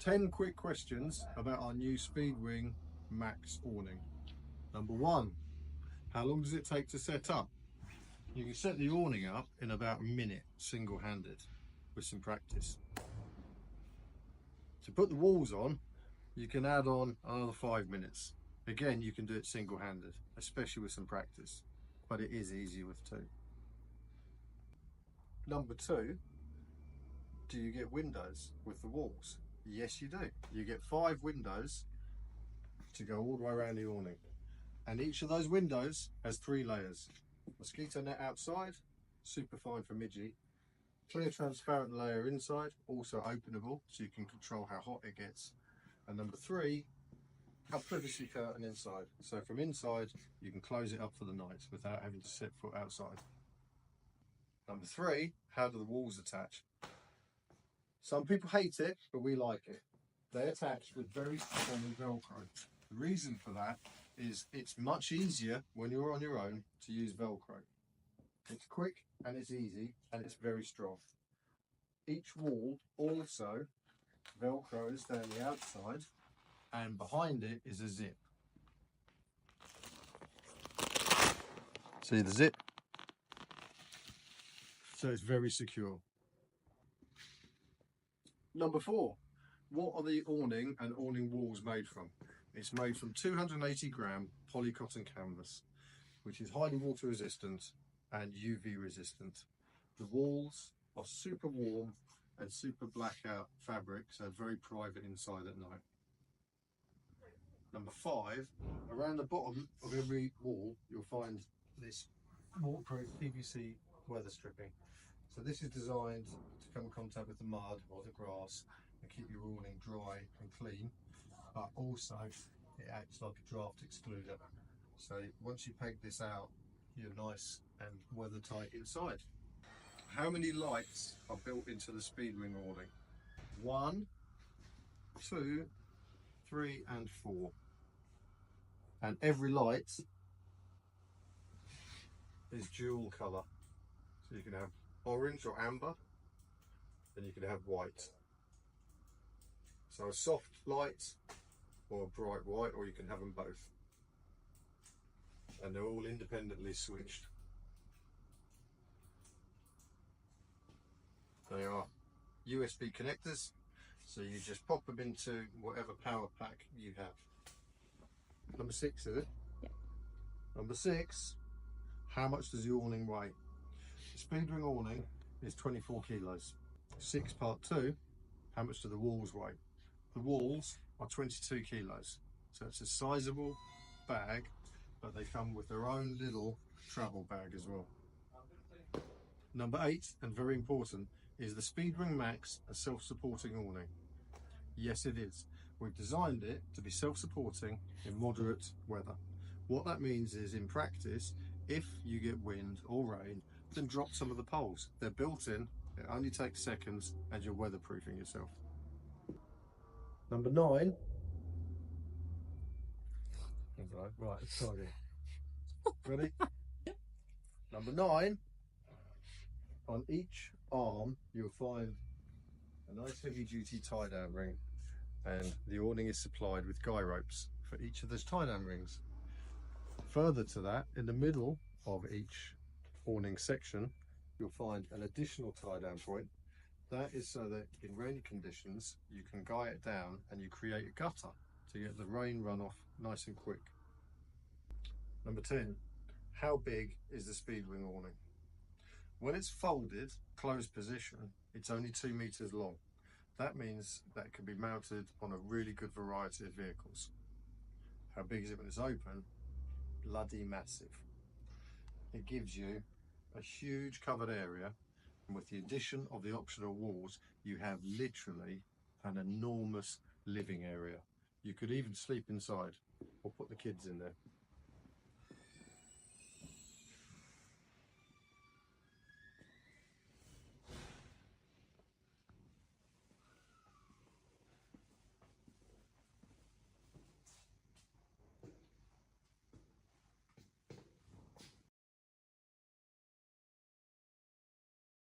10 quick questions about our new Speedwing Max awning. Number 1, how long does it take to set up? You can set the awning up in about a minute single-handed with some practice. To put the walls on, you can add on another 5 minutes. Again, you can do it single-handed, especially with some practice, but it is easy with 2. Number 2, do you get windows with the walls? Yes, you do. You get 5 windows to go all the way around the awning. And each of those windows has 3 layers. Mosquito net outside, super fine for midgie. Clear transparent layer inside, also openable, so you can control how hot it gets. And number 3, a privacy curtain inside. So from inside, you can close it up for the night without having to set foot outside. Number 3, how do the walls attach? Some people hate it, but we like it. They attach with very strong Velcro. The reason for that is it's much easier when you're on your own to use Velcro. It's quick and it's easy and it's very strong. Each wall also Velcros down the outside, and behind it is a zip. See the zip? So it's very secure. Number 4, what are the awning and awning walls made from? It's made from 280 gram polycotton canvas, which is highly water resistant and UV resistant. The walls are super warm and super blackout fabric, so very private inside at night. Number 5, around the bottom of every wall, you'll find this waterproof PVC weather stripping. So this is designed to come in contact with the mud or the grass and keep your awning dry and clean, but also it acts like a draft excluder. So once you peg this out, you're nice and weather tight inside. How many lights are built into the Speedwing awning? 1, 2, 3 and 4. And every light is dual colour. So you can have orange or amber, and you can have white. So a soft light or a bright white, or you can have them both. And they're all independently switched. They are USB connectors, so you just pop them into whatever power pack you have. Number 6, is it? Yeah. Number 6, how much does the awning weigh? The Speedwing awning is 24 kilos. 6 part 2, how much do the walls weigh? The walls are 22 kilos. So it's a sizable bag, but they come with their own little travel bag as well. Number 8, and very important, is the Speedwing Max a self-supporting awning? Yes, it is. We've designed it to be self-supporting in moderate weather. What that means is, in practice, if you get wind or rain, then drop some of the poles. They're built in, it only takes seconds, and you're weatherproofing yourself. Number 9. Right, sorry. Ready? Number 9, on each arm you'll find a nice heavy duty tie down ring, and the awning is supplied with guy ropes for each of those tie down rings. Further to that, in the middle of each awning section you'll find an additional tie down point. That is so that in rainy conditions you can guy it down and you create a gutter to get the rain run off nice and quick. Number 10, how big is the Speedwing awning? When it's folded, closed position, it's only 2 meters long. That means that it can be mounted on a really good variety of vehicles. How big is it when it's open? Bloody massive. It gives you a huge covered area, and with the addition of the optional walls, you have literally an enormous living area. You could even sleep inside or put the kids in there.